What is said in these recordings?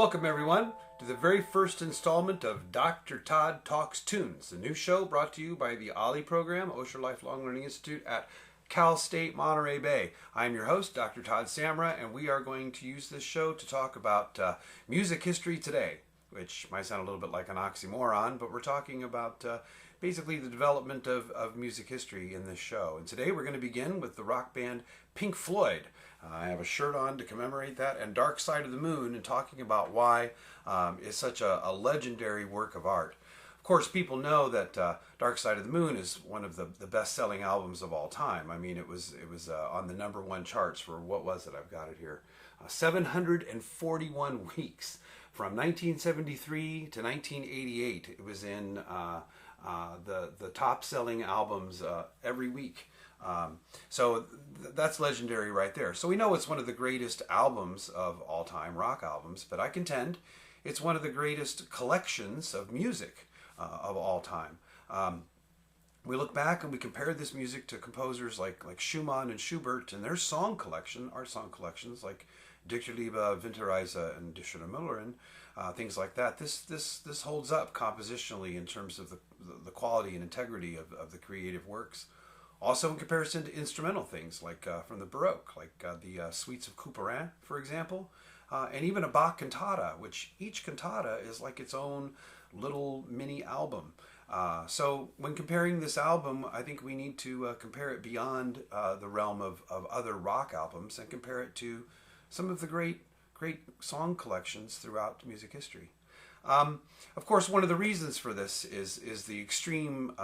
Welcome everyone to the very first installment of Dr. Todd Talks Tunes, the new show brought to you by the OLLI program, Osher Lifelong Learning Institute at Cal State Monterey Bay. I'm your host, Dr. Todd Samra, and we are going to use this show to talk about music history today, which might sound a little bit like an oxymoron, but we're talking about basically the development of music history in this show. And today we're going to begin with the rock band Pink Floyd. I have a shirt on to commemorate that, and Dark Side of the Moon, and talking about why it's such a legendary work of art. Of course, people know that Dark Side of the Moon is one of the best-selling albums of all time. I mean, it was on the #1 charts for, what was it? I've got it here. 741 weeks. From 1973 to 1988, it was in the top-selling albums every week. So that's legendary right there. So we know it's one of the greatest albums of all time, rock albums, but I contend it's one of the greatest collections of music of all time. We look back and we compare this music to composers like Schumann and Schubert and their song collection, art song collections like Dichterliebe, Winterreise, and Die Schöne Müllerin, things like that. This holds up compositionally in terms of the quality and integrity of the creative works. Also in comparison to instrumental things like from the Baroque, like the suites of Couperin, for example, and even a Bach cantata, which each cantata is like its own little mini album. So when comparing this album, I think we need to compare it beyond the realm of other rock albums and compare it to some of the great song collections throughout music history. Of course, one of the reasons for this is the extreme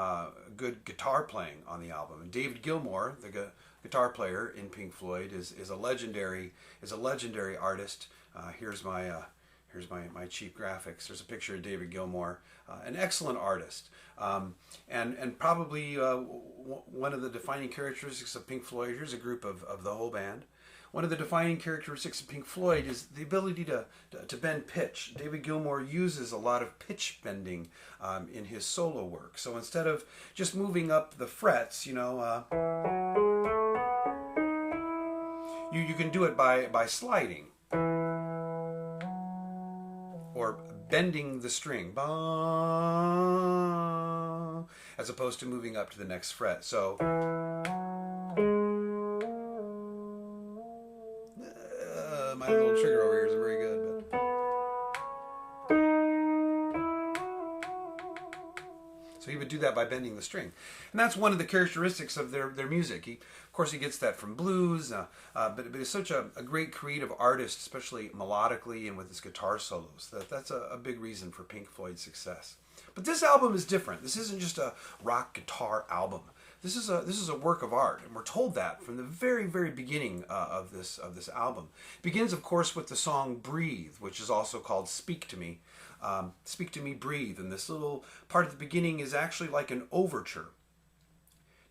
good guitar playing on the album. And David Gilmour, the guitar player in Pink Floyd, is a legendary artist. Here's my cheap graphics. There's a picture of David Gilmour, an excellent artist, and probably one of the defining characteristics of Pink Floyd. Here's a group of the whole band. One of the defining characteristics of Pink Floyd is the ability to bend pitch. David Gilmour uses a lot of pitch bending in his solo work. So instead of just moving up the frets, you know, you can do it by sliding or bending the string, as opposed to moving up to the next fret. So my little trigger over here isn't very good, but so he would do that by bending the string, and that's one of the characteristics of their music. Of course, he gets that from blues, but he's such a great creative artist, especially melodically and with his guitar solos. That's a big reason for Pink Floyd's success. But this album is different. This isn't just a rock guitar album. This is a work of art, and we're told that from the very beginning of this album. It begins, of course, with the song "Breathe," which is also called "Speak to Me." "Speak to Me, Breathe," and this little part at the beginning is actually like an overture.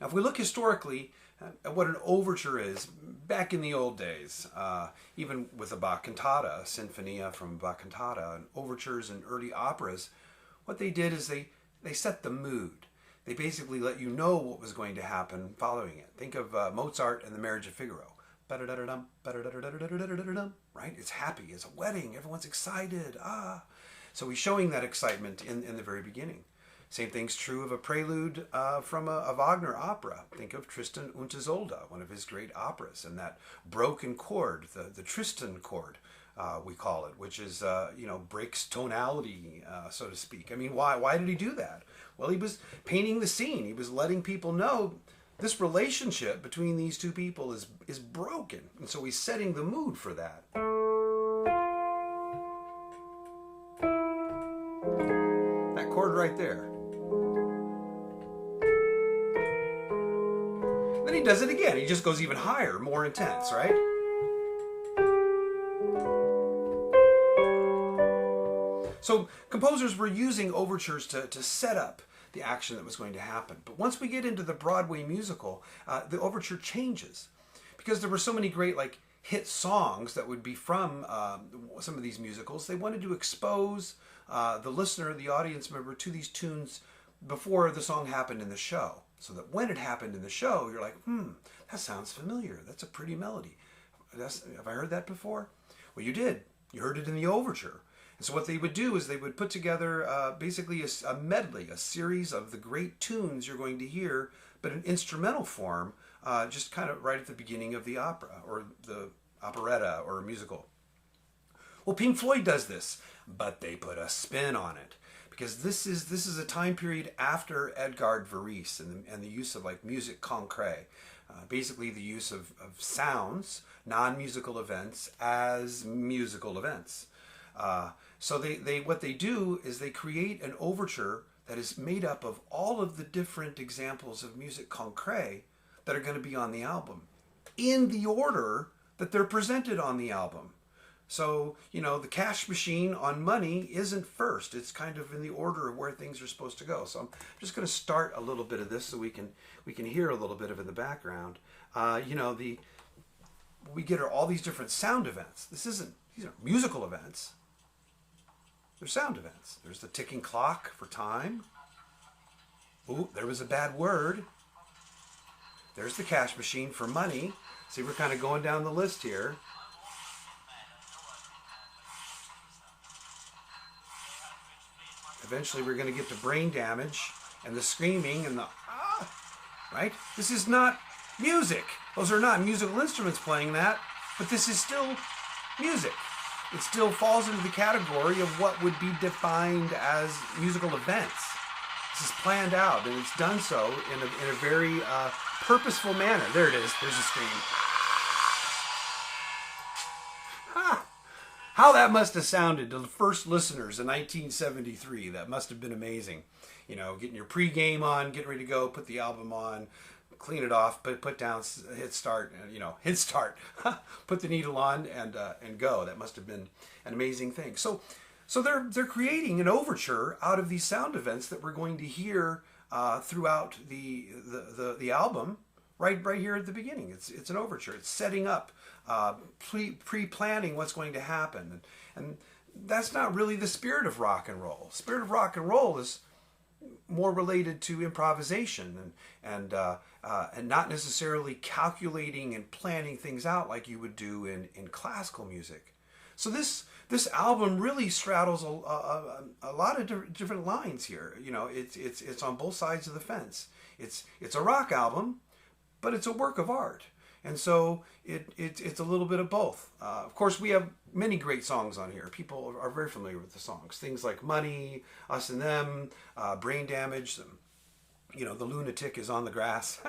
Now, if we look historically at what an overture is, back in the old days, even with a Bach cantata, a sinfonia from Bach cantata, and overtures and early operas, what they did is they set the mood. They basically let you know what was going to happen following it. Think of Mozart and the Marriage of Figaro. Right? It's happy. It's a wedding. Everyone's excited. So he's showing that excitement in the very beginning. Same thing's true of a prelude from a Wagner opera. Think of Tristan und Isolde, one of his great operas, and that broken chord, the Tristan chord, we call it, which is, breaks tonality, so to speak. I mean, why did he do that? Well, he was painting the scene. He was letting people know this relationship between these two people is broken. And so he's setting the mood for that. That chord right there. Then he does it again. He just goes even higher, more intense, right? So composers were using overtures to set up the action that was going to happen. But once we get into the Broadway musical, the overture changes, because there were so many great hit songs that would be from some of these musicals. They wanted to expose the listener, the audience member, to these tunes before the song happened in the show, so that when it happened in the show, you're like, that sounds familiar. That's a pretty melody. Have I heard that before? Well, you did. You heard it in the overture. And so what they would do is they would put together basically a medley, a series of the great tunes you're going to hear, but in instrumental form, just kind of right at the beginning of the opera or the operetta or a musical. Well, Pink Floyd does this, but they put a spin on it, because this is a time period after Edgar Varese and the use of like musique concrète, basically the use of sounds, non-musical events as musical events. So what they do is they create an overture that is made up of all of the different examples of musique concrète that are going to be on the album in the order that they're presented on the album. So, you know, the cash machine on Money isn't first. It's kind of in the order of where things are supposed to go. So I'm just going to start a little bit of this so we can hear a little bit of it in the background. You know, we get all these different sound events. These are musical events. They're sound events. There's the ticking clock for time. Ooh, there was a bad word. There's the cash machine for money. See, we're kind of going down the list here. Eventually we're going to get to brain damage and the screaming and the right? This is not music. Those are not musical instruments playing that, but this is still music. It still falls into the category of what would be defined as musical events. This is planned out, and it's done so in a very purposeful manner. There it is. There's a scream. How that must have sounded to the first listeners in 1973. That must have been amazing. You know, getting your pregame on, getting ready to go, put the album on, clean it off, put down, hit start, hit start, put the needle on and go. That must have been an amazing thing. So they're creating an overture out of these sound events that we're going to hear throughout the album. Right here at the beginning, it's an overture. It's setting up, pre-planning what's going to happen, and that's not really the spirit of rock and roll. Spirit of rock and roll is more related to improvisation and not necessarily calculating and planning things out like you would do in classical music. So this album really straddles a lot of different lines here. You know, it's on both sides of the fence. It's a rock album, but it's a work of art. And so it's a little bit of both. Of course, we have many great songs on here. People are very familiar with the songs. Things like Money, Us and Them, Brain Damage, The Lunatic is on the Grass.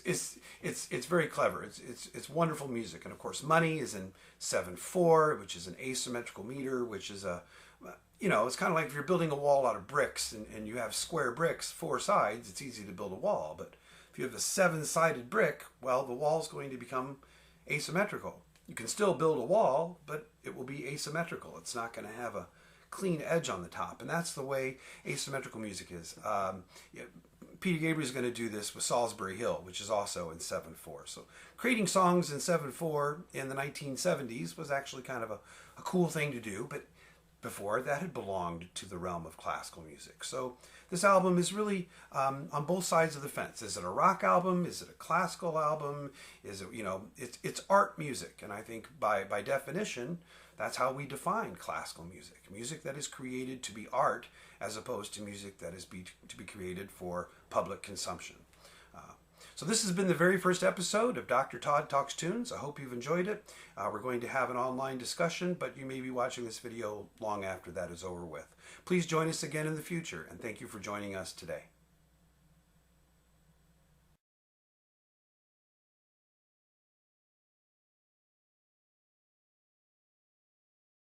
It's very clever. It's wonderful music. And of course, Money is in 7/4, which is an asymmetrical meter, which is it's kind of like if you're building a wall out of bricks and you have square bricks, 4 sides, it's easy to build a wall. But if you have a 7-sided brick, well, the wall's going to become asymmetrical. You can still build a wall, but it will be asymmetrical. It's not going to have a clean edge on the top. And that's the way asymmetrical music is. Peter Gabriel's going to do this with Salisbury Hill, which is also in 7/4. So creating songs in 7/4 in the 1970s was actually kind of a cool thing to do, but before that had belonged to the realm of classical music. So this album is really on both sides of the fence. Is it a rock album? Is it a classical album? Is it, it's art music. And I think by definition, that's how we define classical music. Music that is created to be art as opposed to music that is to be created for public consumption. So this has been the very first episode of Dr. Todd Talks Tunes. I hope you've enjoyed it. We're going to have an online discussion, but you may be watching this video long after that is over with. Please join us again in the future, and thank you for joining us today.